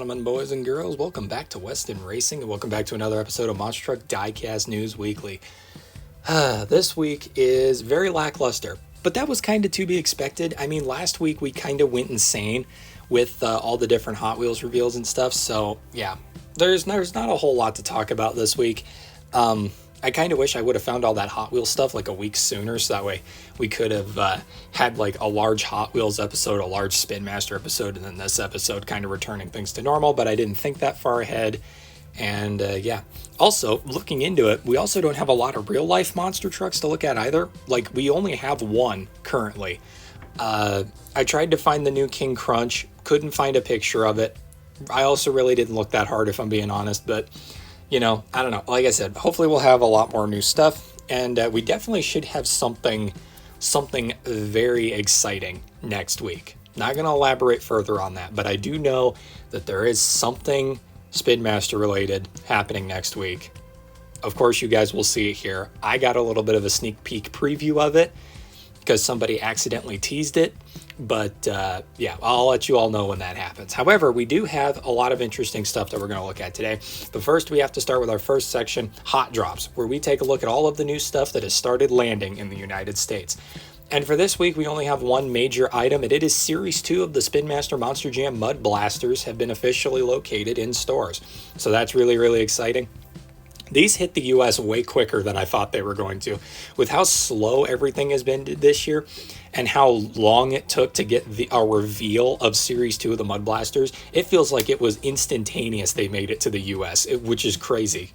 gentlemen, boys and girls, welcome back to Weston Racing, and welcome back to another episode of Monster Truck Diecast News Weekly. This week is very lackluster, but that was kind of to be expected. I mean, last week we kind of went insane with all the different Hot Wheels reveals and stuff, so yeah, there's not a whole lot to talk about this week. I kind of wish I would have found all that Hot Wheels stuff like a week sooner, so that way we could have had like a large Hot Wheels episode, a large Spin Master episode, and then this episode kind of returning things to normal, but I didn't think that far ahead. And yeah, also looking into it, we also don't have a lot of real life monster trucks to look at either. Like, we only have one currently. I tried to find the new King Crunch, couldn't find a picture of it. I also really didn't look that hard, if I'm being honest, but you know, I don't know. Like I said, hopefully we'll have a lot more new stuff, and we definitely should have something very exciting next week. Not going to elaborate further on that, but I do know that there is something Spin Master related happening next week. Of course, you guys will see it here. I got a little bit of a sneak peek preview of it because somebody accidentally teased it. But yeah, I'll let you all know when that happens. However, we do have a lot of interesting stuff that we're going to look at today. But first, we have to start with our first section, Hot Drops, where we take a look at all of the new stuff that has started landing in the United States. And for this week, we only have one major item, and it is Series 2 of the Spin Master Monster Jam Mud Blasters have been officially located in stores. So that's really, really exciting. These hit the US way quicker than I thought they were going to. With how slow everything has been this year and how long it took to get a reveal of Series 2 of the Mud Blasters, it feels like it was instantaneous they made it to the US, which is crazy.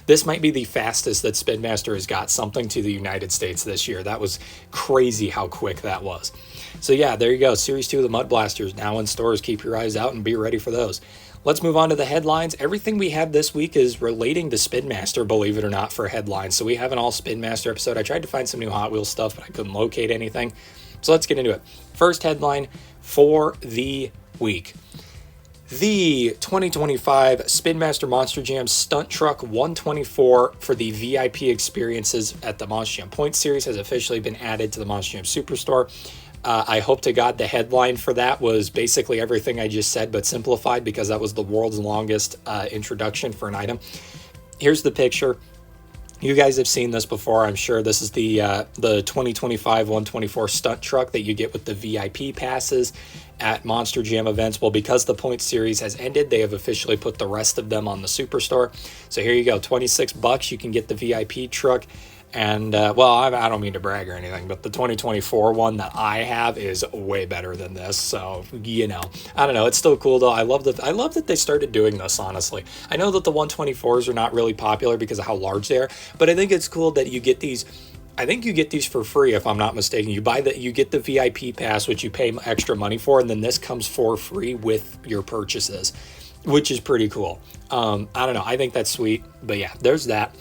This might be the fastest that Spin Master has got something to the United States this year. That was crazy how quick that was. So yeah, there you go. Series 2 of the Mud Blasters now in stores. Keep your eyes out and be ready for those. Let's move on to the headlines. Everything we have this week is relating to Spin Master, believe it or not, for headlines. So we have an all Spin Master episode. I tried to find some new Hot Wheels stuff, but I couldn't locate anything. So let's get into it. First headline for the week. The 2025 Spin Master Monster Jam Stunt Truck 124 for the VIP experiences at the Monster Jam Point Series has officially been added to the Monster Jam Superstore. I hope to God the headline for that was basically everything I just said, but simplified, because that was the world's longest introduction for an item. Here's the picture. You guys have seen this before, I'm sure. This is the 2025 124 stunt truck that you get with the VIP passes at Monster Jam events. Well, because the Point Series has ended, they have officially put the rest of them on the Superstore. So here you go, $26. You can get the VIP truck. And, well, I don't mean to brag or anything, but the 2024 one that I have is way better than this. So, you know, I don't know. It's still cool, though. I love that they started doing this, honestly. I know that the 124s are not really popular because of how large they are, but I think it's cool that you get these. I think you get these for free, if I'm not mistaken. You get the VIP pass, which you pay extra money for, and then this comes for free with your purchases, which is pretty cool. I don't know. I think that's sweet. But yeah, there's that.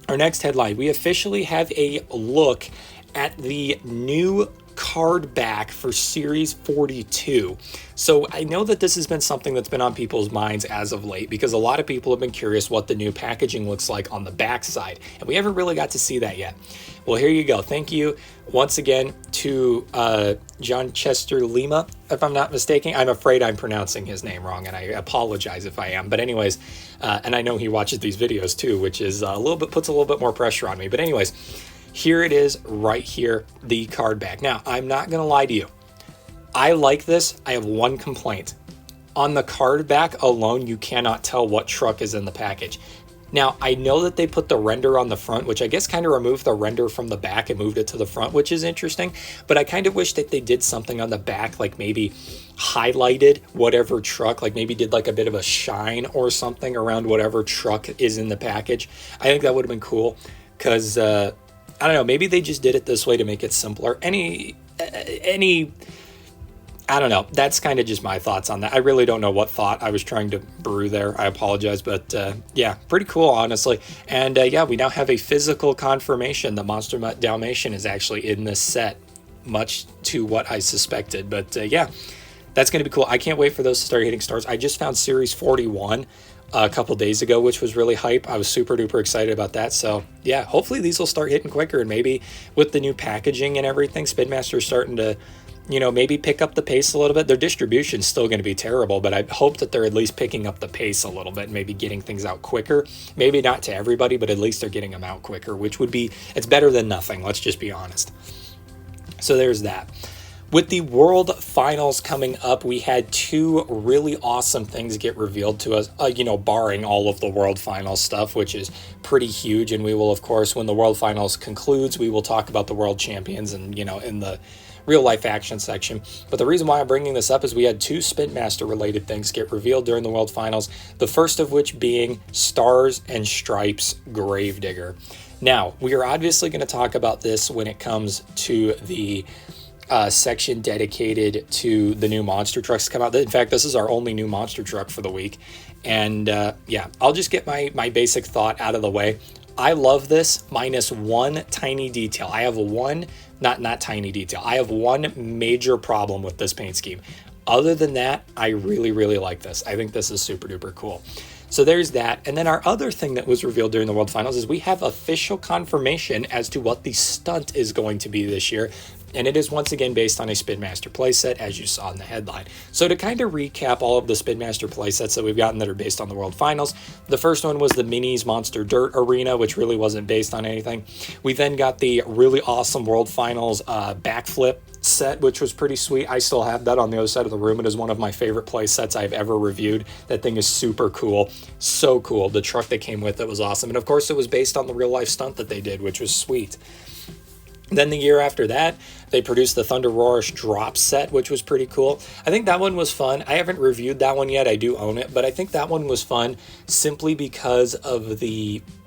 Our next headline, we officially have a look at the new Cardback for Series 42. So I know that this has been something that's been on people's minds as of late, because a lot of people have been curious what the new packaging looks like on the back side, and we haven't really got to see that yet. Well, here you go. Thank you once again to John Chester Lima, if I'm not mistaken. I'm afraid I'm pronouncing his name wrong, and I apologize if I am. But anyways, and I know he watches these videos too, which is puts a little bit more pressure on me. But anyways, here it is right here, the Cardback. Now, I'm not going to lie to you. I like this. I have one complaint. On the Cardback alone, you cannot tell what truck is in the package. Now, I know that they put the render on the front, which I guess kind of removed the render from the back and moved it to the front, which is interesting. But I kind of wish that they did something on the back, like maybe highlighted whatever truck, like maybe did like a bit of a shine or something around whatever truck is in the package. I think that would have been cool, because I don't know, maybe they just did it this way to make it simpler. I don't know. That's kind of just my thoughts on that. I really don't know what thought I was trying to brew there. I apologize, but yeah, pretty cool, honestly. And yeah, we now have a physical confirmation that Monster Mutt Dalmatian is actually in this set, much to what I suspected. But yeah, that's going to be cool. I can't wait for those to start hitting stores. I just found Series 41 a couple days ago, which was really hype. I was super duper excited about that. So yeah, hopefully these will start hitting quicker, and maybe with the new packaging and everything, Spin Master is starting to maybe pick up the pace a little bit. Their distribution's still going to be terrible, but I hope that they're at least picking up the pace a little bit, and maybe getting things out quicker. Maybe not to everybody, but at least they're getting them out quicker, which would be, it's better than nothing. Let's just be honest. So there's that. With the World Finals coming up, we had two really awesome things get revealed to us, barring all of the World Finals stuff, which is pretty huge. And we will, of course, when the World Finals concludes, we will talk about the World Champions and, in the real life action section. But the reason why I'm bringing this up is we had two Spin Master related things get revealed during the World Finals. The first of which being Stars and Stripes Gravedigger. Now, we are obviously going to talk about this when it comes to the section dedicated to the new monster trucks come out. In fact, this is our only new monster truck for the week. And I'll just get my basic thought out of the way. I love this minus one tiny detail. I have one, not tiny detail. I have one major problem with this paint scheme. Other than that, I really, really like this. I think this is super duper cool. So there's that. And then our other thing that was revealed during the World Finals is we have official confirmation as to what the stunt is going to be this year. And it is once again based on a Spin Master playset, as you saw in the headline. So to kind of recap all of the Spin Master playsets that we've gotten that are based on the World Finals, the first one was the Minis Monster Dirt Arena, which really wasn't based on anything. We then got the really awesome World Finals backflip set, which was pretty sweet. I still have that on the other side of the room. It is one of my favorite play sets I've ever reviewed. That thing is super cool. So cool. The truck that came with it was awesome. And of course it was based on the real life stunt that they did, which was sweet. Then the year after that, they produced the Thunder Roarish drop set, which was pretty cool. I think that one was fun. I haven't reviewed that one yet. I do own it, but I think that one was fun simply because of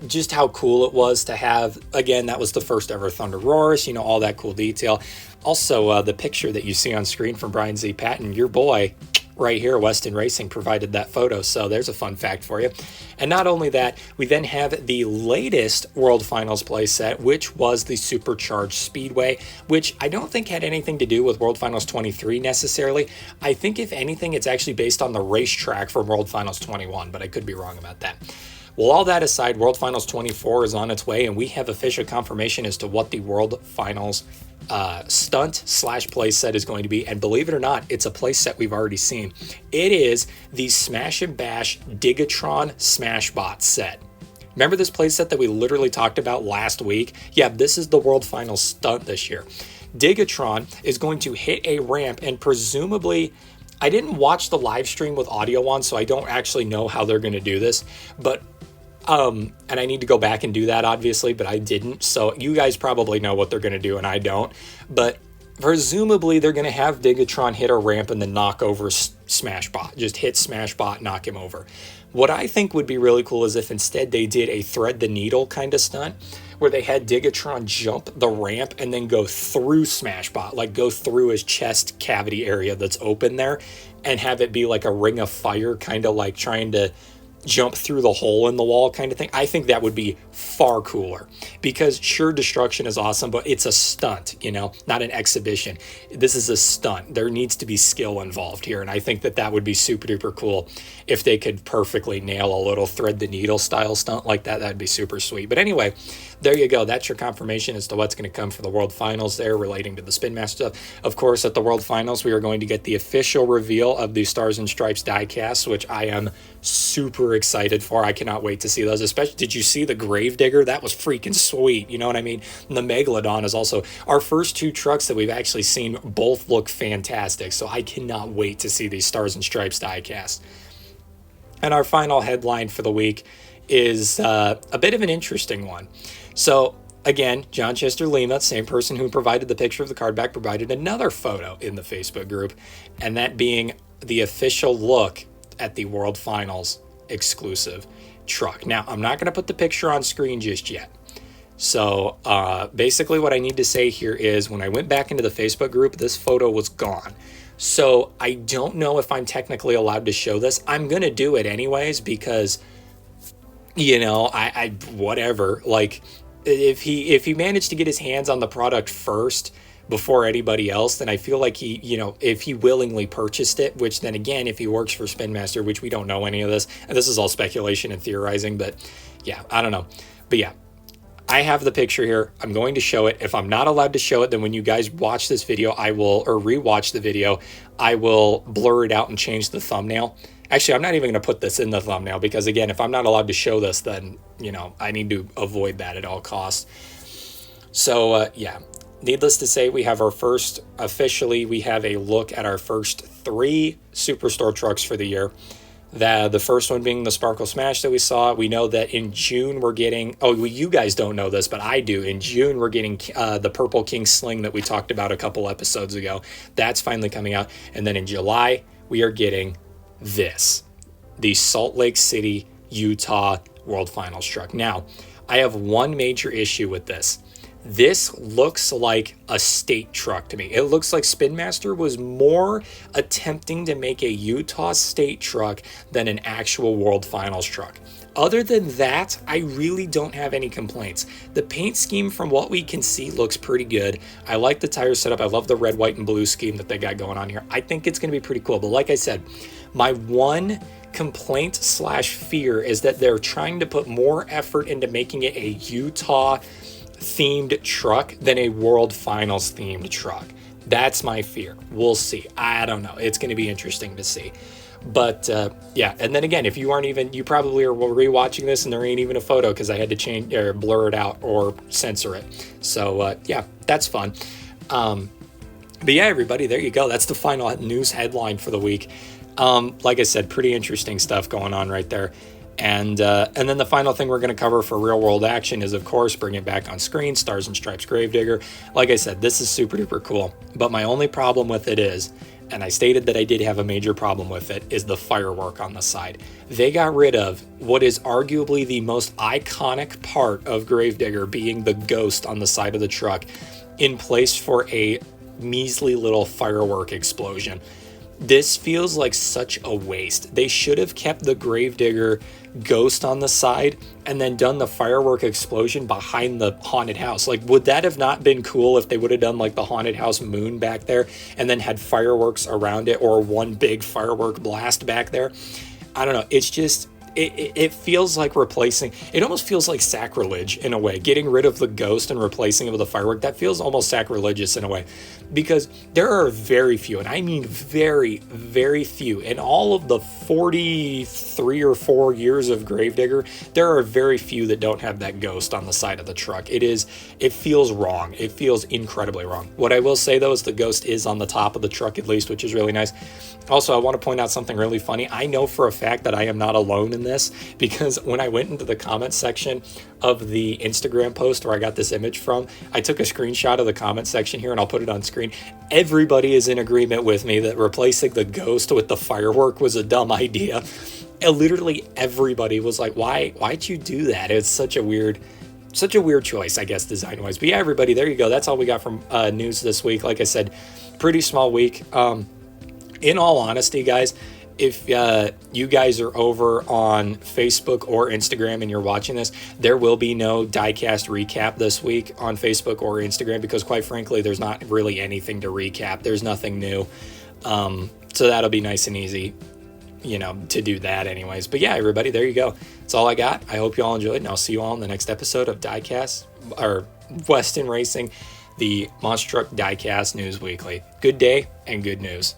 just how cool it was to have. Again, that was the first ever Thunder Roarish, all that cool detail. Also, the picture that you see on screen from Brian Z. Patton, your boy, right here, Weston Racing provided that photo, so there's a fun fact for you. And not only that, we then have the latest World Finals playset, which was the Supercharged Speedway, which I don't think had anything to do with World Finals 23 necessarily. I think if anything, it's actually based on the racetrack from World Finals 21, but I could be wrong about that. Well, all that aside, World Finals 24 is on its way, and we have official confirmation as to what the World Finals stunt/playset is going to be. And believe it or not, it's a playset we've already seen. It is the Smash and Bash Digatron Smashbot set. Remember this playset that we literally talked about last week? Yeah, this is the World Finals stunt this year. Digatron is going to hit a ramp, and presumably, I didn't watch the live stream with audio on, so I don't actually know how they're going to do this, but and I need to go back and do that, obviously, but I didn't. So you guys probably know what they're going to do, and I don't. But presumably, they're going to have Digatron hit a ramp and then knock over Smashbot. Just hit Smashbot, knock him over. What I think would be really cool is if instead they did a thread the needle kind of stunt, where they had Digatron jump the ramp and then go through Smashbot, like go through his chest cavity area that's open there, and have it be like a ring of fire, kind of like trying to jump through the hole in the wall kind of thing. I think that would be far cooler, because sure, destruction is awesome, but it's a stunt, not an exhibition. This is a stunt. There needs to be skill involved here, and I think that would be super duper cool if they could perfectly nail a little thread the needle style stunt like that. That'd be super sweet. But anyway, there you go. That's your confirmation as to what's going to come for the World Finals there relating to the Spin Master stuff. Of course, at the World Finals, we are going to get the official reveal of the Stars and Stripes diecast, which I am super excited for. I cannot wait to see those. Especially, did you see the Gravedigger? That was freaking sweet. You know what I mean? And the Megalodon is also our first two trucks that we've actually seen. Both look fantastic. So I cannot wait to see these Stars and Stripes diecast. And our final headline for the week is a bit of an interesting one. So again, John Chester Lima, same person who provided the picture of the Cardback, provided another photo in the Facebook group, and that being the official look at the World Finals exclusive truck. Now, I'm not going to put the picture on screen just yet. So basically what I need to say here is when I went back into the Facebook group, this photo was gone. So I don't know if I'm technically allowed to show this. I'm going to do it anyways because, I whatever. Like, if he managed to get his hands on the product first before anybody else, then I feel like he, if he willingly purchased it, which then again, if he works for Spin Master, which we don't know any of this, and this is all speculation and theorizing, but yeah, I don't know. But yeah, I have the picture here. I'm going to show it. If I'm not allowed to show it, then when you guys watch this video, or rewatch the video, I will blur it out and change the thumbnail. Actually, I'm not even going to put this in the thumbnail because, again, if I'm not allowed to show this, then, I need to avoid that at all costs. So, yeah, needless to say, we have we have a look at our first 3 Superstore trucks for the year. The first one being the Sparkle Smash that we saw. We know that in June we're getting, you guys don't know this, but I do. In June we're getting the Purple King Sling that we talked about a couple episodes ago. That's finally coming out. And then in July we are getting the Salt Lake City, Utah World Finals truck. Now, I have one major issue with this. This looks like a state truck to me. It looks like Spin Master was more attempting to make a Utah state truck than an actual World Finals truck. Other than that, I really don't have any complaints. The paint scheme from what we can see looks pretty good. I like the tire setup. I love the red, white, and blue scheme that they got going on here. I think it's going to be pretty cool. But like I said, my one complaint / fear is that they're trying to put more effort into making it a Utah themed truck than a World Finals themed truck. That's my fear. We'll see. I don't know. It's going to be interesting to see. But yeah, and then again, if you aren't even, you probably are rewatching this and there ain't even a photo because I had to change or blur it out or censor it. So yeah, that's fun. But yeah, everybody, there you go. That's the final news headline for the week. Like I said, pretty interesting stuff going on right there. And then the final thing we're going to cover for real world action is, of course, bring it back on screen, Stars and Stripes Gravedigger. Like I said, this is super duper cool. But my only problem with it is, and I stated that I did have a major problem with it, is the firework on the side. They got rid of what is arguably the most iconic part of Gravedigger, being the ghost on the side of the truck, in place for a measly little firework explosion. This feels like such a waste. They should have kept the Gravedigger ghost on the side and then done the firework explosion behind the haunted house. Like, would that have not been cool if they would have done like the haunted house moon back there and then had fireworks around it, or one big firework blast back there? I don't know. It's just, it feels like replacing, it almost feels like sacrilege in a way. Getting rid of the ghost and replacing it with a firework, that feels almost sacrilegious in a way, because there are very few, and I mean very, very few, in all of the 43 or 4 years of Gravedigger, there are very few that don't have that ghost on the side of the truck. It feels wrong. It feels incredibly wrong. What I will say though is the ghost is on the top of the truck at least, which is really nice. Also, I want to point out something really funny. I know for a fact that I am not alone in this, because when I went into the comment section of the Instagram post where I got this image from, I took a screenshot of the comment section here and I'll put it on screen. Everybody is in agreement with me that replacing the ghost with the firework was a dumb idea. And literally everybody was like, why'd you do that? It's such a weird choice, I guess, design wise. But yeah, everybody, there you go. That's all we got from news this week. Like I said, pretty small week. In all honesty, guys, if you guys are over on Facebook or Instagram and you're watching this, there will be no Diecast recap this week on Facebook or Instagram, because quite frankly, there's not really anything to recap. There's nothing new. So that'll be nice and easy, to do that anyways. But yeah, everybody, there you go. That's all I got. I hope you all enjoyed, and I'll see you all in the next episode of Diecast, or Weston Racing, the Monster Truck Diecast News Weekly. Good day and good news.